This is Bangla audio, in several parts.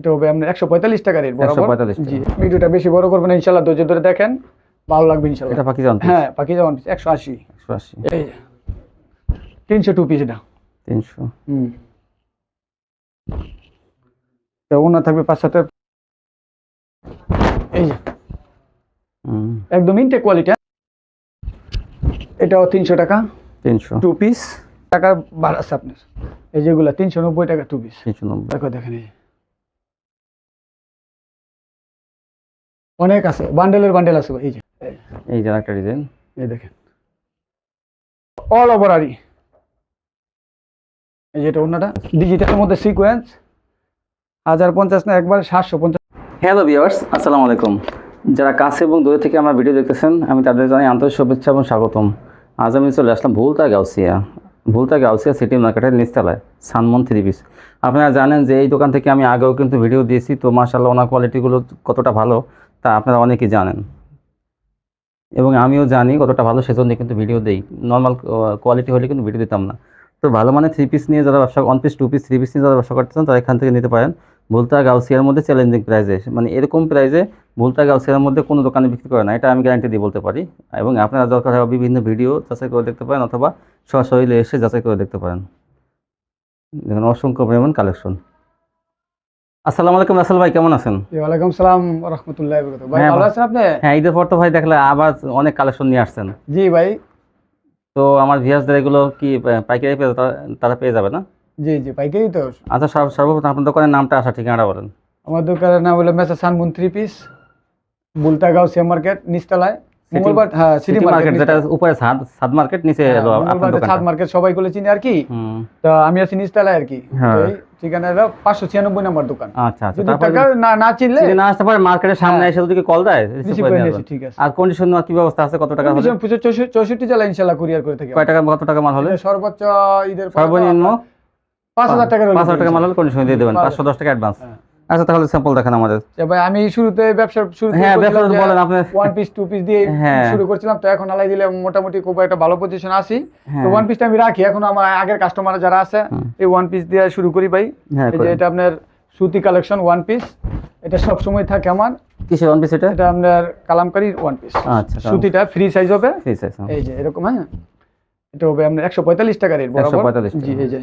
এটা হবে আপনার 145 টাকা রেট বরাবর। 145 জি, ভিডিওটা বেশি বড় করবেন না, ইনশাআল্লাহ ধৈর্য ধরে দেখেন, ভালো লাগবে ইনশাআল্লাহ। এটা পাকিজান পিস। হ্যাঁ, পাকিজা ওয়ান পিস 180। 180 এই যে 302 পিস এটা। 300 তো ওনা থাকবে 5-7। এই যে একদম ইনটেক কোয়ালিটি। এটাও 300 টাকা 300 2 পিস। টাকার বার আছে আপনার। এই যেগুলা 390 টাকা 2 পিস। 390 দেখো দেখেন, এই অনেক আছে, বান্ডেলের বান্ডেল আছে ভাই। এই যে এই যে একটা ডিজাইন, এই দেখেন অল ওভার আরি। এই যে এটা ওনাটা ডিজিটালের মধ্যে সিকোয়েন্স 1050 না একবার 750। হ্যালো ভিউয়ার্স, আসসালামু আলাইকুম। যারা কাছে এবং দূরে থেকে আমার ভিডিও দেখতেছেন, আমি তাদের জানাই আন্তরিক শুভেচ্ছা এবং স্বাগতম। আজ আমি চলে আসলাম ভুলতা গাউসিয়া সিটি মার্কেটের নিচতলায় সানমন 3 পিস। আপনারা জানেন যে এই দোকান থেকে আমি আগেও কিন্তু ভিডিও দিয়েছি, তো মাশাআল্লাহ ওনার কোয়ালিটিগুলো কতটা ভালো তা আপনারা অনেকেই জানেন এবং আমিও জানি কতটা ভালো, সেজন্য কিন্তু ভিডিও দেই। নর্মাল কোয়ালিটি হলে কিন্তু ভিডিও দিতাম না। তো ভালো মানে 3 পিস নিয়ে যারা ব্যবসা, 1 পিস 2 পিস 3 পিস নিয়ে যারা ব্যবসা করতেছেন, তারা এখান থেকে নিতে পারেন। ভুলতা গাউসিয়ার মধ্যে চ্যালেঞ্জিং প্রাইসে, মানে এরকম প্রাইসে ভুলতা গাউসিয়ার মধ্যে কোনো দোকানে বিক্রি করে না, এটা আমি গ্যারান্টি দিয়ে বলতে পারি। এবং আপনারা দরকার হয় বিভিন্ন ভিডিও যাচাই করে দেখতে পারেন, অথবা সরাসরি এসে যাচাই করে দেখতে পারেন। দেখুন অসংখ্য পরিমাণ কালেকশন। আসসালামু আলাইকুম রাসেল ভাই, কেমন আছেন? ওয়ালাইকুম সালাম ওয়া রাহমাতুল্লাহি ওয়া বারাকাতুহু। ভাই ভালো আছেন আপনি? হ্যাঁ, ঈদের পর তো ভাই দেখলে আবার অনেক কালেকশন নিয়ে আসছেন। জি ভাই। তো আমার ভিউয়ার্সদের এগুলো কি পাইকারি পেয়ে তারা পেয়ে যাবে না? জি জি, পাইকারি তো। আচ্ছা, সর্বপ্রথম আপনার দোকানের নামটা, আসা ঠিকানাটা বলেন। আমার দোকানের নাম হলো মেসা সানমুন 3 পিস, ভুলতা গাউসিয়া মার্কেট নিচতলায়। মঙ্গলবার, হ্যাঁ সিটি মার্কেট, যেটা উপরে ছাদ মার্কেট, নিচে হলো আপনার দোকান। ছাদ মার্কেট সবাই বলে চিনি আর কি। তো আমি আছি নিচতলায় আর কি। এই ঠিকানাটা 596 নম্বর দোকান। আচ্ছা আচ্ছা, যদি টাকা না চিনলে না আসতে পারে, মার্কেটের সামনে এসে যদি কল দেয় রিসিভ করে নেবেন। ঠিক আছে। আর কন্ডিশন কি ব্যবস্থা আছে? কত টাকা হলে? 64 জেলা ইনশাআল্লাহ কুরিয়ার করে থাকি। কত টাকা মাল হলে? সর্বোচ্চ ঈদের সর্বনিম্ন 5000 টাকা। 5000 টাকা মাল হলে কন্ডিশন দিয়ে দেবেন, 510 টাকা অ্যাডভান্স। আচ্ছা, তাহলে স্যাম্পল দেখান আমাদের। ভাই আমি শুরুতে ব্যবসার হ্যাঁ, ব্যবসা বলেন আপনি। 1 পিস 2 পিস দিয়ে শুরু করছিলাম, তো এখন আলাই দিলে মোটামুটি খুব একটা ভালো পজিশন আছি। তো 1 পিসটা আমি রাখি, এখন আমার আগের কাস্টমার যারা আছে এই 1 পিস দিয়ে শুরু করি ভাই। এই যে এটা আপনার সুতি কালেকশন 1 পিস, এটা সব সময় থাকে আমার। কিসের 1 পিস এটা? এটা আপনার কালামকারী 1 পিস। আচ্ছা, সুতিটা ফ্রি সাইজ হবে। ফ্রি সাইজ, এই যে এরকম। হ্যাঁ, এটা হবে আপনার 145 টাকা রেট বরাবর। 145 জি, এই যে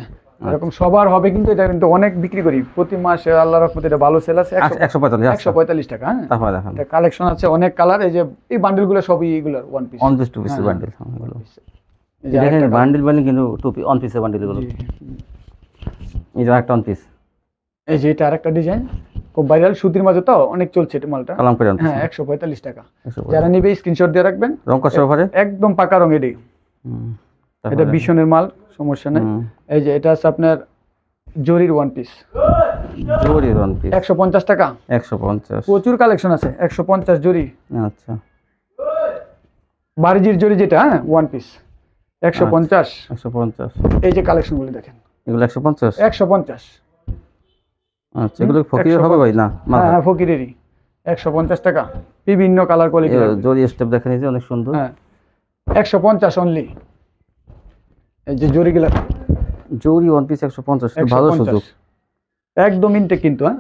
এরকম সবার হবে, কিন্তু এটা কিন্তু অনেক বিক্রি করি প্রতি মাসে, আল্লাহর রহমতে এটা ভালো সেল আছে। 145 টাকা। হ্যাঁ, তারপরে দেখেন এটা কালেকশন আছে অনেক কালার। এই যে এই বান্ডেলগুলো সবই এগুলোর 1 পিস 2 পিস বান্ডেল। এই যে দেখেন বান্ডেল কিন্তু 2 পিস 1 পিসের বান্ডেল এগুলো। এই যে একটা 1 পিস। এই যে এটা আরেকটা ডিজাইন, খুব ভাইরাল, সুতির মাঝে তো অনেক চলছে এটা মালটা। কালামকারী। হ্যাঁ, 145 টাকা। যারা নিবে স্ক্রিনশট দিয়ে রাখবেন। রং কষার উপরে একদম পাকা রং এডি। এটা বিশনের মাল, সমস্যা নাই। এই যে এটা আছে আপনার জরির 1 পিস। জরির 1 পিস 150 টাকা। 150। প্রচুর কালেকশন আছে। 150 জরি। আচ্ছা, বারিজির জরি যেটা, হ্যাঁ 1 পিস 150। এই যে কালেকশনগুলো দেখেন, এগুলো 150। 150। আচ্ছা, এগুলো ফকির হবে ভাই না? হ্যাঁ, ফকিরেরই। 150 টাকা, বিভিন্ন কালার কোয়ালিটি। জরি স্টেপ দেখেন, এই যে অনেক সুন্দর। হ্যাঁ, 150 অনলি। এই যে জরিগুলো, জরি 1 পিস 150, ভালো সুযোগ। একদম ইনটেক কিন্তু। হ্যাঁ,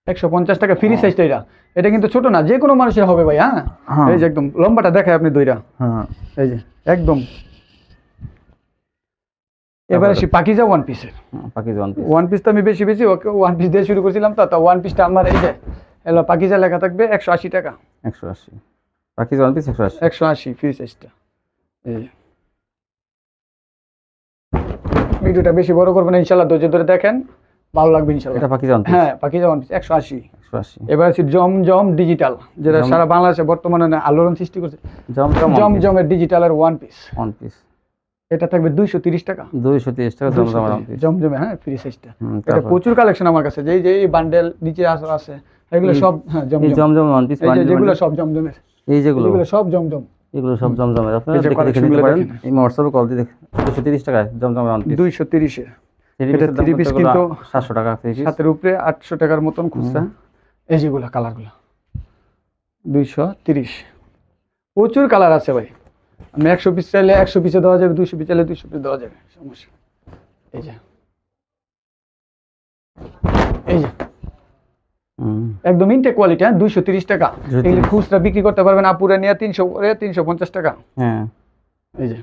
150 টাকা ফ্রি সাইজটা। এটা কিন্তু ছোট না, যে কোনো মানুষের হবে ভাই। হ্যাঁ, এই যে একদম লম্বাটা দেখায় আপনি দইরা। হ্যাঁ, এই যে একদম। এবারে আসি পাকিজা 1 পিসের। পাকিজা 1 পিস তো আমি বেশি ওকে 1 পিস দিয়ে শুরু করেছিলাম। তো 1 পিসটা আমার এই যে হলো পাকিজা লেখা থাকবে 180 টাকা। 180 পাকিজা 1 পিস 180 ফ্রি সাইজটা। এই ভিডিওটা বেশি বড় করবেন না, ইনশাআল্লাহ ধৈর্য ধরে দেখেন, ভালো লাগবে ইনশাআল্লাহ। এটা পাকিজা 1 পিস। হ্যাঁ, পাকিজা 1 পিস 180। এবার আছে জমজম ডিজিটাল, যেটা সারা বাংলাদেশে বর্তমানে আলোড়ন সৃষ্টি করছে। জমজমের ডিজিটালের 1 পিস। এটা থাকবে 230 টাকা। 230 টাকা জমজমে। হ্যাঁ, ফ্রি সাইজটা। এটা প্রচুর কালেকশন আমার কাছে, যে এই বান্ডেল নিচে আছে এগুলো সব। হ্যাঁ, জমজম 1 পিস বান্ডেল, যেগুলো সব জমজমের। এই যেগুলো সব জমজম, এগুলো সব জমজমের। আপনারা দেখে নিতে পারেন, এই হোয়াটসঅ্যাপে কল দিয়ে দেখেন। 230 টাকা জমজম 1 পিস। 230 এর এটা 3 পিস কিন্তু 700 টাকা। সাতের উপরে 800 টাকার মতন খুচরা। এই যেগুলো কালারগুলো 230। প্রচুর কালার আছে ভাই। আমি 100 পিস চাইলে 100 পিসে দেওয়া যাবে, 200 পিস চাইলে 200 পিস দেওয়া যাবে, সমস্যা। এই যে একদম ইনটেক কোয়ালিটি, হ্যাঁ 230 টাকা। 230 এগুলি খুচরা বিক্রি করতে পারবেন আপুরা নিয়ে 300 করে 350 টাকা। হ্যাঁ এই যে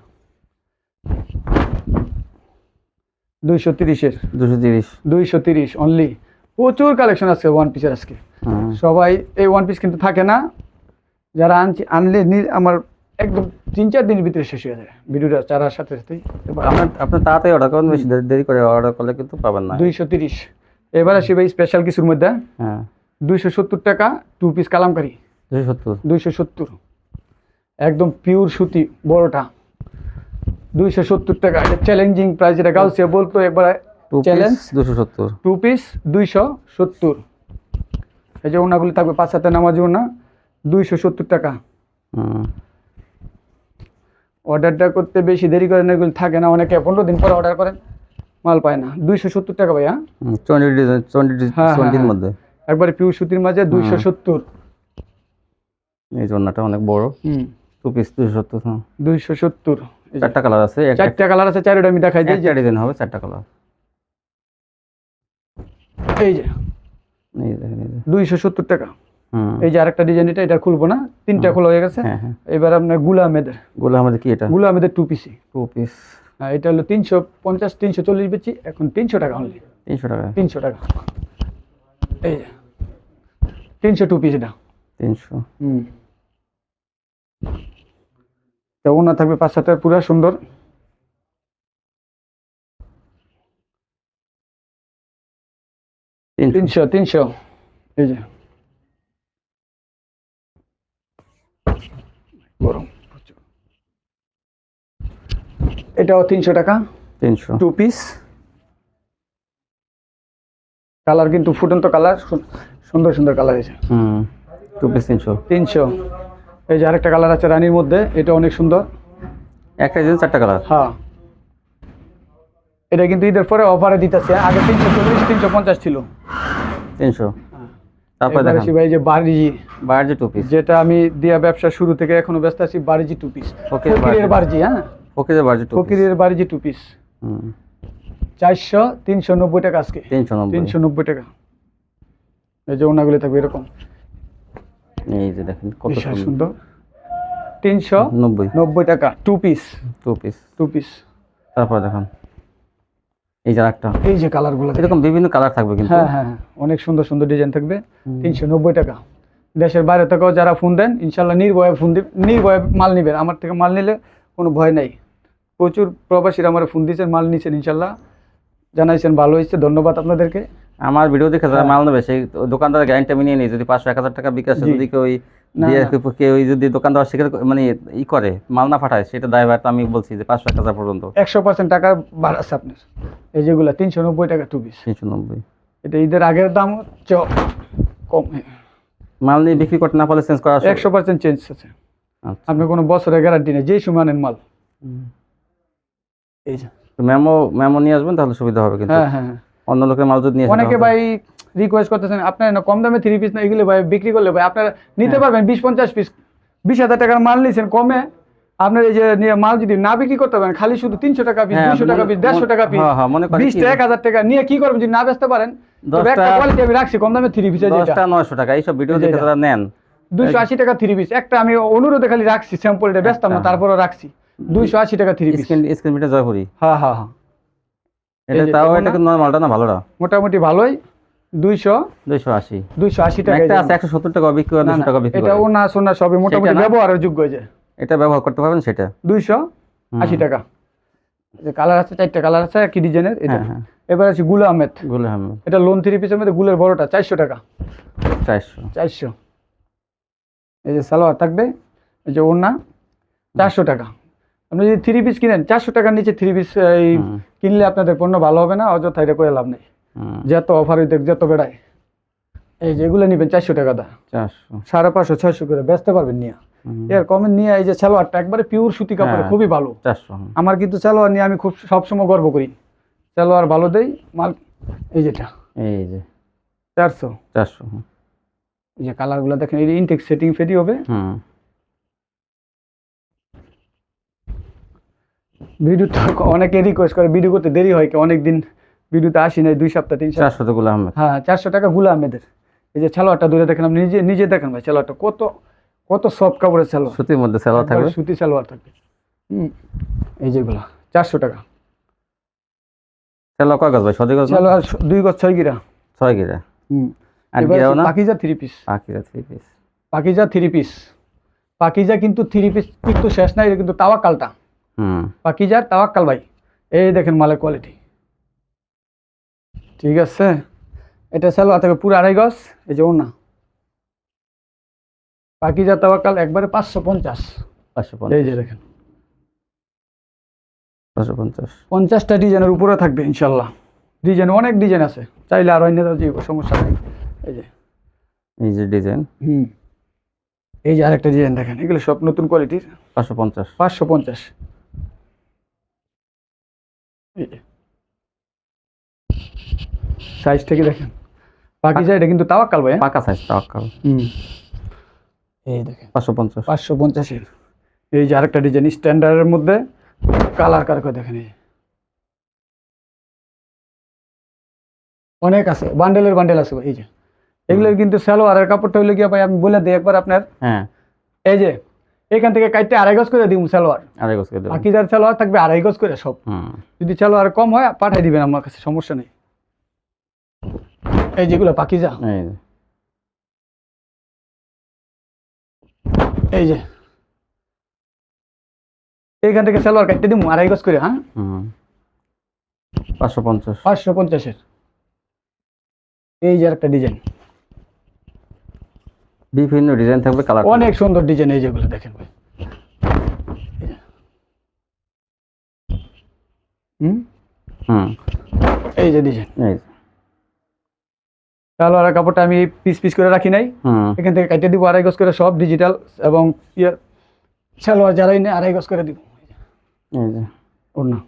230 এর 230 230 অনলি। প্রচুর কালেকশন আছে ওয়ান পিসের আজকে। সবাই এই ওয়ান পিস কিন্তু থাকে না, যারা আনলে আমার একদম 3-4 দিনের ভিতরে শেষ হয়ে যায় ভিডিওটা চারার সাথে সাথেই। আপনার তাড়াতাড়ি অর্ডার করুন, বেশি দেরি করে অর্ডার করলে কিন্তু পাবেন না। 230। এবার আসি ভাই স্পেশাল কিছুর মধ্যে। হ্যাঁ 270 টাকা 2 পিস কালামকারী। 270 270 একদম পিওর সুতি বড়টা 270 টাকা। এটা চ্যালেঞ্জিং প্রাইস, এটা গাউসিয়া বলতো একবার চ্যালেঞ্জ। 270 2 পিস 270। এই যে ওনাগুলি থাকবে 5 হাতে নামাজি ওনা 270 টাকা। অর্ডারটা করতে বেশি দেরি করেন, এগুলো থাকে না, অনেকে 15 দিন পরে অর্ডার করেন, মাল পায় না। 270 টাকা ভাইয়া, 20 মধ্যে একবারে পিওর সুতির মাঝে 270। এই জন্যটা অনেক বড়। 2 পিস 270। 270 চারটা কালার আছে, 4টা কালার আছে, 4টা আমি দেখাই দিই। একটা ডিজাইন হবে 4টা কালার। এই যে এই দেখেন, এই যে 270 টাকা। এই যে আরেকটা ডিজাইন, এটা খুলবো না, 3টা খোলা হয়ে গেছে। এবার আপনার গুলা আহমেদের কি এটা? গুলা আহমেদের 2 পিস। 2 পিস, হ্যাঁ এটা হলো 350 340 বেচি, এখন 300 টাকা অনলি। 300 টাকা 300 টাকা। এই যে 300 2 পিস এটা 300। তো ওনা থাকবে 5 হাতের পুরো সুন্দর। 300 এই যে গরম, এটাও 300 টাকা 300 2 পিস। কালার কিন্তু ফুটন্ত কালার, সুন্দর সুন্দর কালার আছে। 2 পিস 300। এই যে আরেকটা কালার আছে রানীর মধ্যে, এটা অনেক সুন্দর। একটা ডিজাইন 4টা কালার। হ্যাঁ এটা কিন্তু ঈদের পরে অফারে দিতেছে, আগে 340 350 ছিল। 300। তারপরে দেখেন ভাই যে বারজি 2 পিস, যেটা আমি দিয়া ব্যবসা শুরু থেকে এখনো ব্যস্ত আছি। বারজি 2 পিস, ফকিরের বারজি। হ্যাঁ ফকিরের বারজি 2 পিস 400 390 টাকা আজকে। 390 টাকা। এই যে ওনাগুলো থাকবে এরকম, এই যে দেখেন কত সুন্দর। 390 টাকা 2 পিস। তারপর দেখেন এই যে একটা, এই যে কালারগুলো এরকম বিভিন্ন কালার থাকবে কিন্তু। হ্যাঁ হ্যাঁ অনেক সুন্দর সুন্দর ডিজাইন থাকবে। 390 টাকা। দেশের বাইরে থেকেও যারা ফোন দেন ইনশাল্লাহ নির্ভয়ে নির্ভয়ে মাল নেবেন। আমার থেকে মাল নিলে কোনো ভয় নাই। প্রচুর প্রবাসীরা আমার ফোন দিয়েছেন, মাল নিচ্ছেন, ইনশাল্লাহ জানাইছেন, ভালো হয়েছে, ধন্যবাদ আপনাদেরকে। আমার ভিডিও দেখে যারা মাল নেবে সেই দোকানদার গ্যারান্টি আমি নিয়ে নিই। যদি 500-1000 টাকা বিকাশে যদি কেউ যদি দোকানদার সেখানে মানে করে মাল না পাঠায়, সেটা দায়ভার তো আমি বলছি যে 500-1000 পর্যন্ত 100% টাকা বার আছে আপনার। এই যেগুলা 390 টাকা 2 পিস। 390 এটা ঈদের আগের দাম কম। মাল নিয়ে বিক্রি করতে না পারলে চেঞ্জ করা 100% চেঞ্জ আছে। আপনি কোনো বছরের গ্যারান্টি নেই, যেই সময় আনেন মাল। এই যে মেমো নিয়ে আসবেন তাহলে সুবিধা হবে। কিন্তু হ্যাঁ হ্যাঁ অন্য লোকের মাল যদি নিয়ে অনেকে ভাই রিকোয়েস্ট করতেছেন আপনার না কম দামে 3 পিস না, এগুলো ভাই বিক্রি করলে ভাই আপনারা নিতে পারবেন 20-50 পিস। 20,000 টাকার মাল নিছেন কমে, আপনার এই যে মাল যদি না বিক্রি করতে পারেন, খালি শুধু 300 টাকা পিস, 200 টাকা পিস, 150 টাকা পিস, 20 টাকা 1000 টাকা নিয়ে কি করবেন যদি না বেচতে পারেন? একটা কোয়ালিটি আমি রাখছি কম দামে 3 পিস, 10টা 900 টাকা। এইসব ভিডিও দেখে যারা নেন 280 টাকা 3 পিস। একটা আমি অনুরোধে খালি রাখছি, স্যাম্পলটা বেচতাম না, তারপরও রাখছি 280 টাকা 3 পিস। Screen metre Jaipuri. হ্যাঁ হ্যাঁ হ্যাঁ এটা তাও, এটা কিন্তু মালটা না ভালোটা মোটামুটি ভালোই। 280 টাকা। একটা আছে 170 টাকা বিক্রি করে, 200 টাকা বিক্রি করে। এটা ওনা সোনা সবই মোটামুটি ব্যবহারের যোগ্য। যে এটা ব্যবহার করতে পারবেন সেটা 280 টাকা। যে কালার আছে 4টা কালার আছে কি ডিজাইনের এটা। এবার আছে গুলা আহমেদ। এটা লোন 3 পিসের মধ্যে গুলের বড়টা 400 টাকা। 400। এই যে সালোয়ার থাকবে, এই যে ওনা 400 টাকা। আপনি যদি 3 পিস কিনেন 400 টাকার নিচে 3 পিস কিনলে আপনাদের পণ্য ভালো হবে না, অযথা এটা করে লাভ নেই। যত অফার হইতে যত বেড়ায়। এই যে এগুলো নেবেন 400 টাকা দা, 550 600 করে বেচতে পারবেন নিয়ে। এর কমে নিয়ে এই যে সালোয়ারটা একবারে পিওর সুতি কাপড়ে খুবই ভালো। 400 আমার কিন্তু সালোয়ার নিয়ে আমি খুব সবসময় গর্ব করি, সালোয়ার ভালো দেই মাল। এই যেটা এই যে 400 এই যে কালারগুলো দেখেন, এই ইনটেক সেটিং ফেডি হবে। ভিডিও তো অনেকে রিকোয়েস্ট করে, ভিডিও করতে দেরি হয়, অনেক দিন ভিডিওতে আসি নাই, 2 সপ্তাহ 3 সপ্তাহ। 400 গুলা আহমেদ। হ্যাঁ 400 টাকা গুলা আহমেদের। এই যে সালোয়ারটা দূরে দেখেন, আপনি নিজে নিজে দেখেন ভাই সালোয়ারটা কত কত সফট কাপড়ের সালোয়ার, সুতির মধ্যে সালোয়ার থাকবে, সুতি সালোয়ার থাকবে। এই যেগুলা 400 টাকা। সালোয়ার কয় গজ ভাই? সদি গজ? সালোয়ার 2 গজ 6 গিরা। 6 গিরা। আর এবার গিরাও না? Pakeezah 3 piece. Pakeezah 3 piece. Pakeezah 3 piece. Pakeezah কিন্তু 3 পিস কিন্তু শেষ নাই, এটা কিন্তু তাওয়াক্কালটা। পাকিজার তাওয়াক্কাল ভাই। এই দেখেন মালের কোয়ালিটি, ঠিক আছে। এটা সালোয়ার থাকবে পুরো 2.5 গজ। এই যে ওনা পাকিজা তাওয়াক্কাল একবারে 550। 550। এই যে দেখেন 550। 50টা ডিজাইনের উপরে থাকবে ইনশাল্লাহ। ডিজাইন অনেক ডিজাইন আছে, চাইলে আরো অন্য সমস্যা নেই। এই যে ডিজাইন। এই যে আরেকটা ডিজাইন দেখেন, এগুলো সব নতুন কোয়ালিটির। 550। 550। সাইজ থেকে দেখেন পাকিজা, এটা কিন্তু তাওয়াক্কাল ভাই, পাকা সাইজ তাওয়াক্কাল। এই দেখেন 550। 550 এর। এই যে আরেকটা ডিজাইন স্ট্যান্ডার্ডের মধ্যে, কালার করে দেখেন। এই অনেক আছে, বান্ডেলের বান্ডেল আছে ভাই। এই যে এগুলোর কিন্তু সালোয়ারের কাপড়টা হইলে কি ভাই, আমি বলে দিই একবার আপনার। হ্যাঁ, এই যে এখান থেকে কাটতে 2.5 গজ করে দিব সালোয়ার। 2.5 গজ করে দেব। পাকিজার সালোয়ার থাকবে 2.5 গজ করে সব। যদি সালোয়ার কম হয় পাঠিয়ে দিবেন আমার কাছে, সমস্যা নেই। এই যেগুলো পাকিজা, এই যে এইখান থেকে সালোয়ার কাটতে দিব 2.5 গজ করে। হ্যাঁ, 550। 550 এর। এই যে একটা ডিজাইন, বিভিন্ন ডিজাইন থাকবে, কালার অনেক সুন্দর ডিজাইন। এই যেগুলো দেখেন ভাই। এই যে ডিজাইন, সালোয়ারের কাপড়টা আমি পিস পিস করে রাখি নাই, এখান থেকে কাটতে দিব 2.5 গজ করে সব ডিজিটাল, এবং সালোয়ার যারাই নেই 2.5 গজ করে দিব। ওড়না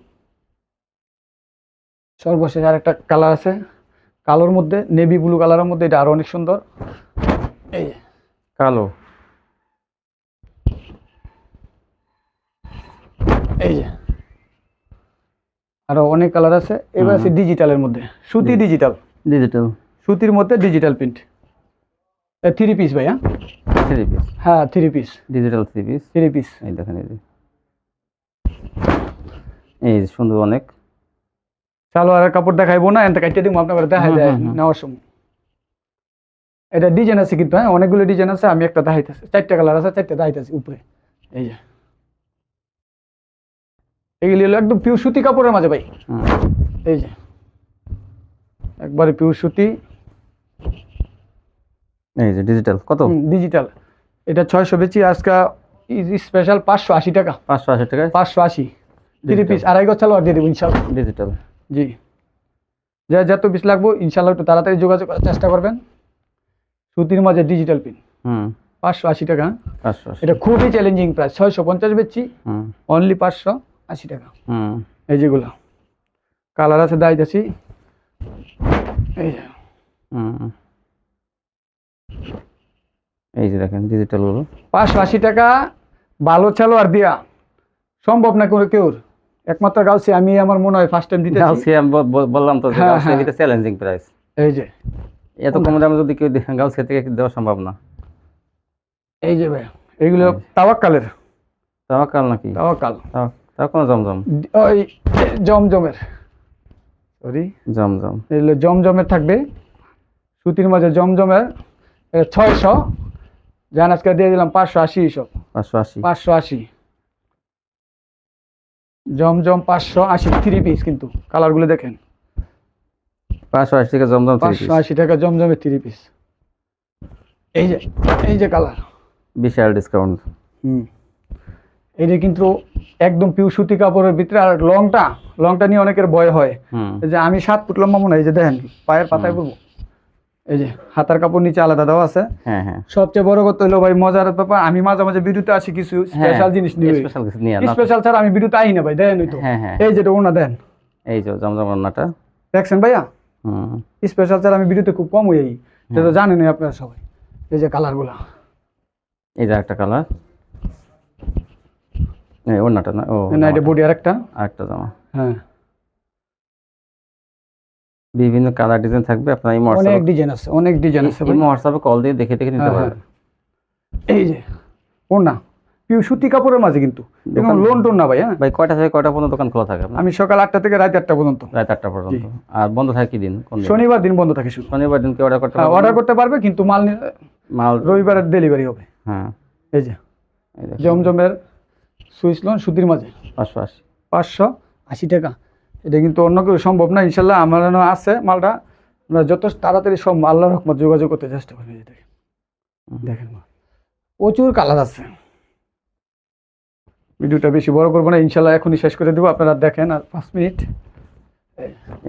সর্বশেষ আরেকটা কালার আছে, কালোর মধ্যে নেভি ব্লু কালারের মধ্যে, এটা আরো অনেক সুন্দর। এই যে কালো, এই যে আরো অনেক কালার আছে। এবার আছে ডিজিটালের মধ্যে, সুতি ডিজিটাল। সুতির মধ্যে ডিজিটাল প্রিন্ট। 3 পিস ভাই। 3 পিস। হ্যাঁ 3 পিস, ডিজিটাল 3 পিস। 3 পিস। এই দেখেন, এই সুন্দর অনেক। সালোয়ারের কাপড় দেখাইবো না, এনতে কাটতে দিব আপনাদের, দেখাই দেয় নেওয়ার সময়। এটা ডিজাইন আছে কিন্তু, হ্যাঁ অনেকগুলো ডিজাইন আছে, আমি একটা দেখাইতেছি। 4টা কালার আছে, 4টা দেখাইতেছি উপরে। এই যে এইগুলি হলো একদম পিওর সুতি কাপড়ের মাঝে ভাই। এই যে একবারে পিওর সুতি। এই যে ডিজিটাল কত? ডিজিটাল এটা 600 বেচি আজকে, স্পেশাল 580 টাকা। 580 টাকা। 580 3 পিস 2.5 গজ সালোয়ার দিয়ে দেবো ইনশাআল্লাহ। ডিজিটাল। জি, যত পিস লাগবে ইনশাআল্লাহ একটু তাড়াতাড়ি যোগাযোগ করার চেষ্টা করবেন। সুতির মাঝে ডিজিটাল পিন 580 টাকা। 580। এটা খুবই চ্যালেঞ্জিং প্রাইস, 650 বেচছি, অনলি 580 টাকা। এই যেগুলো কালার আছে দাইতেছি। এই যে এই যে দেখেন ডিজিটাল গুলো 580 টাকা। ভালো সালোয়ার দিয়া সম্ভব না করে কেউ, একমাত্র গাউসি আমি আমার মনে হয় ফার্স্ট টাইম দিতেছি। গাউসি আমি বললাম তো, যে গাউসি এটা চ্যালেঞ্জিং প্রাইস। এই যে এত কম দামে যদি কেউ গাউসি থেকে দেওয়া সম্ভব না। এই যে ভাই এইগুলো তাওয়াক্কালের। তাওয়াক্কাল নাকি? তাওয়াক্কাল। তাওয়াক্কাল জমজম। ওই জমজমের, সরি জমজম। এগুলো জমজমের থাকবে, সুতির মাঝে জমজমের। 600 জান আজকে দিয়ে দিলাম 580। সব 580 জমজম 580 3 পিস। কিন্তু কালারগুলো দেখেন, 580 টাকা জমজম 580 টাকা জমজমের 3 পিস। এই যে কালার, বিশাল ডিসকাউন্ট। এটা কিন্তু একদম পিওর সুতি কাপড়ের ভিতরে। আর লংটা নিয়ে অনেকের ভয় হয়, যে আমি 7 ফুট লম্বা মনে হয়। এই যে দেখেন পায়ের পাতায় পড়বো। এই যে হাতার কাপড় নিচে আলাদা দেওয়া আছে। সবচেয়ে বড় কথা হলো ভাই, মজার ব্যাপার, আমি মাঝে মাঝে ভিডিওতে আসি কিছু স্পেশাল জিনিস নিয়ে। স্পেশাল ছাড়া আমি ভিডিওতে আই না ভাই, দেন তো। এই যেটা ওনা দেন, এই যে জমজম ওনাটা দেখছেন ভাইয়া। স্পেশাল ছাড়া আমি ভিডিওতে খুব কম হই, এটা তো জানেনই আপনারা সবাই। এই যে কালারগুলা, এই যে একটা কালার, এই ওনাটা না, ও না এটা বডি আরেকটা জামা। হ্যাঁ বিভিন্ন কালার ডিজাইন থাকবে, আপনার এই অনেক ডিজাইন আছে, অনেক ডিজাইন আছে ভাই। হোয়াটসঅ্যাপে কল দিয়ে দেখে দেখে নিতে পারবেন। এই যে ওনা পিওর সুতি কাপড়ের মাঝে, কিন্তু এরকম লোন টোন না ভাই। হ্যাঁ ভাই, কয়টা থেকে কয়টা পর্যন্ত দোকান খোলা থাকে আপনার? আমি সকাল 8টা থেকে রাত 8টা পর্যন্ত। রাত 8টা পর্যন্ত। আর বন্ধ থাকে কি দিন? কোন দিন? শনিবার দিন বন্ধ থাকে শুধু। শনিবার দিন কি অর্ডার করতে হ্যাঁ, পারবেন? অর্ডার করতে পারবে, কিন্তু মাল রবিবারের ডেলিভারি হবে। হ্যাঁ, এই যে জমজমের সুইচ লোন সুতির মাঝে 580 580 টাকা। এটা কিন্তু অন্য কেউ সম্ভব না, ইনশাল্লাহ আমার আছে মালটা। আমরা যত তাড়াতাড়ি সব আল্লাহর রহমত যোগাযোগ করতে চেষ্টা করবো। এই দেখেন, দেখেন প্রচুর কালার আছে। ভিডিওটা বেশি বড় করবো না, ইনশাল্লাহ এখনই শেষ করে দেবো। আপনারা দেখেন আর 5 মিনিট।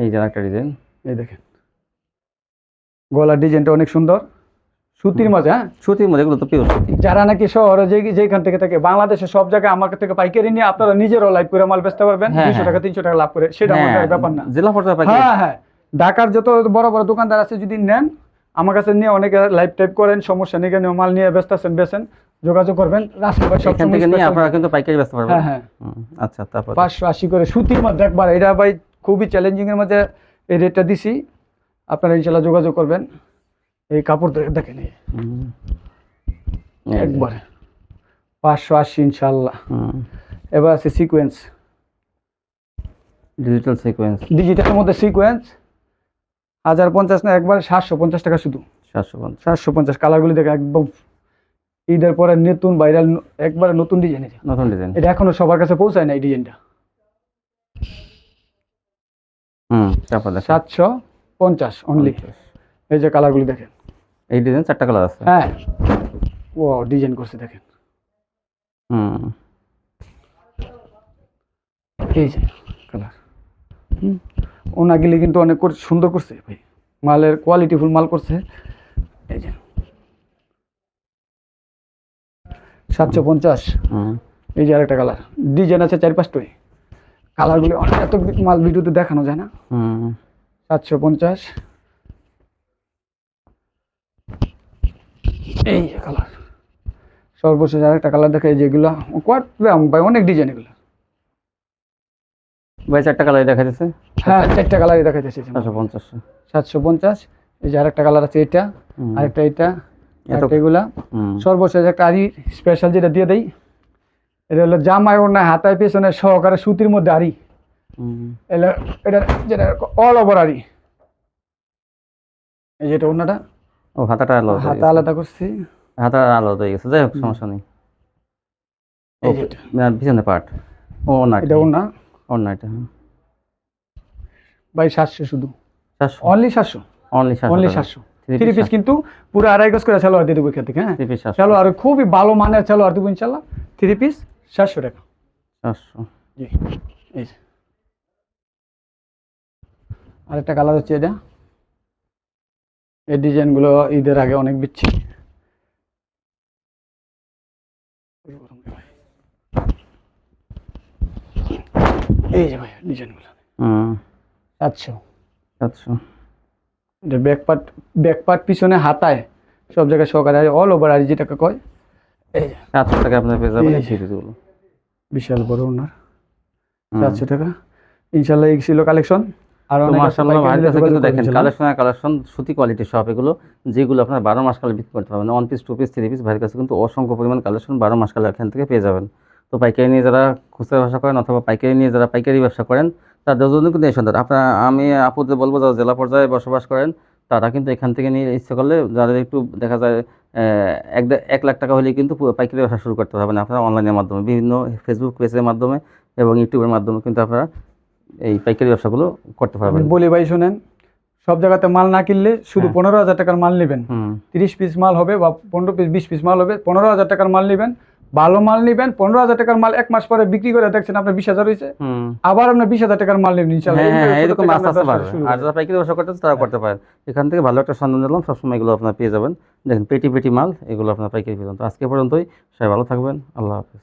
এই যে একটা ডিজাইন, এই দেখেন গলার ডিজাইনটা অনেক সুন্দর, সুতির মাঝে। হ্যাঁ, সুতির মধ্যে, এগুলো তো পিওর সুতি। যারা নাকি শহরে যেখান থেকে থাকে, বাংলাদেশের সব জায়গায় আমার থেকে পাইকারি নিয়ে আপনারা নিজেরও লাইভ করে মাল বেচতে পারবেন। 200 টাকা 300 টাকা লাভ করে, সেটা আমাদের ব্যাপার না। জেলা পর্যায়ে পাইকারি। হ্যাঁ হ্যাঁ, ঢাকার যত বড় বড় দোকানদার আছে যদি নেন, আমার কাছে নিয়ে অনেকে লাইভ টাইপ করেন, সমস্যা নেই। কেন মাল নিয়ে বেচতেছেন, বেচেন, যোগাযোগ করবেন। রাস্তায় সব এখান থেকে নিয়ে আপনারা কিন্তু পাইকারি বেচতে পারবেন। হ্যাঁ হ্যাঁ। আচ্ছা, তারপর 580 করে সুতির মধ্যে একবার। এটা ভাই খুবই চ্যালেঞ্জিং এর মধ্যে এই রেটটা দিছি। আপনারা ইনশাআল্লাহ যোগাযোগ করবেন। এই কাপড় দেখেন একবারে 580 ইনশাআল্লাহ। এবার আছে সিকোয়েন্স, ডিজিটাল সিকোয়েন্স। ডিজিটালের মধ্যে সিকোয়েন্স 1050 না, একবার 750 টাকা শুধু। 750 কালারগুলি দেখে একদম ঈদের পরে নতুন ভাইরাল, একবারে নতুন ডিজাইন। নতুন ডিজাইন, এটা এখনো সবার কাছে পৌঁছায় না এই ডিজাইনটা। তারপর 750 অনলি। এই যে কালারগুলি দেখেন, এই ডিজাইন 4টা কালার আছে। হ্যাঁ, ও ডিজাইন করছে দেখেন। এই যে কালার, ওনাগুলি কিন্তু অনেক সুন্দর করছে ভাই, মালের কোয়ালিটি ফুল মাল করছে। এই যে 750। এই যে আরেকটা কালার, ডিজাইন আছে 4-5টাই। কালারগুলি অনেক, এত মাল ভিডিওতে দেখানো যায় না। 750। এই যে কালার, সর্বশেষ আরেকটা কালার দেখে, যেগুলো ভাই অনেক ডিজাইন এগুলো ভাই। 4টা কালারই দেখা যাচ্ছে। হ্যাঁ, 4টা কালারই দেখাইতেছে। 750। 750। এই যে আরেকটা কালার আছে, এটা আরেকটা, এটা এগুলা। সর্বশেষ একটা আরি স্পেশাল যেটা দিয়ে দেই, এটা হলো জামায় ওড়না হাতায় পেছনে সহকারে সুতির মধ্যে আরি। এটা যেটা অল ওভার আরি। এই যেটা ওড়নাটা, হাতাটা আলাদা, হাতা আলাদা করছি, হাতা আলাদা হয়ে গেছে। যাই হোক, সমস্যা নেই। পিছনে পার্ট এটা ওড়না। এটা ভাই 700 শুধু, 700 অনলি 700, অনলি 700। 3 পিস কিন্তু পুরো 2.5 গজ করে সালোয়ার দিয়ে দেবো এখান থেকে। হ্যাঁ, 3 পিস সালোয়ার খুবই ভালো মানের সালোয়ার দেবো ইনশাল্লাহ। 3 পিস 700 টাকা। 700। জি। এই যে আরেকটা কালার হচ্ছে এটা। এই ডিজাইনগুলো ঈদের আগে অনেক বিচ্ছি। এই যে ভাই ডিজাইনগুলো 700। এটা ব্যাক পার্ট পিছনে হাতায় সব জায়গায় সহকারে অল ওভার আর যেটাকে কয়। এই যে 700 টাকা আপনার পেয়ে যাবেন এই সিরিজগুলো। বিশাল বড় ওনার, 700 টাকা ইনশাআল্লাহ। এই ছিল কালেকশন। আর মাশাআল্লাহ, ভাইয়ের কাছে কিন্তু দেখেন কালেকশন সুতি কোয়ালিটি সব এগুলো, যেগুলো আপনার 12 মাস কালে বিক্রি করতে পারবেন। 1 পিস 2 পিস 3 পিস ভাইয়ের কাছে কিন্তু অসংখ্য পরিমাণ কালেকশন 12 মাস কালে এখান থেকে পেয়ে যাবেন। তো পাইকারি নিয়ে যারা খুচরা ব্যবসা করেন অথবা পাইকারি নিয়ে যারা পাইকারি ব্যবসা করেন, তাদের জন্য কিন্তু এই সুন্দর। আমি আপুদের বলবো যারা জেলা পর্যায়ে বসবাস করেন, তারা কিন্তু এখান থেকে নিয়ে ইচ্ছে করলে, যাদের একটু দেখা যায় 1 লাখ টাকা হলে কিন্তু পাইকারি ব্যবসা শুরু করতে পারবেন আপনারা অনলাইনের মাধ্যমে, বিভিন্ন ফেসবুক পেজের মাধ্যমে এবং ইউটিউবের মাধ্যমে কিন্তু আপনারা এই পাইকারি ব্যবসাগুলো করতে পারবেন। বলি ভাই শোনেন, সব জায়গাতে মাল না কিনলে শুধু 15,000 টাকার মাল নেবেন। 30 পিস মাল হবে বা 15 পিস 20 পিস মাল হবে, 15,000 টাকার মাল নেবেন, ভালো মাল নেবেন। 15,000 টাকার মাল 1 মাস পরে বিক্রি করে দেখছেন আপনার 20,000 হয়েছে, আবার আপনার 20,000 টাকার মাল নেবেন ইনশাআল্লাহ। এরকম আস্তে আস্তে বাড়বে। আর যারা পাইকারি ব্যবসা করতে তারা করতে পারেন। এখান থেকে ভালো একটা সন্ধান দিলাম, সবসময় এগুলো আপনারা পেয়ে যাবেন। দেখেন পেটি পেটি মাল, এগুলো আপনার পাইকারি পেয়ে যাবেন। তো আজকে পর্যন্তই, সবাই ভালো থাকবেন। আল্লাহ হাফেজ।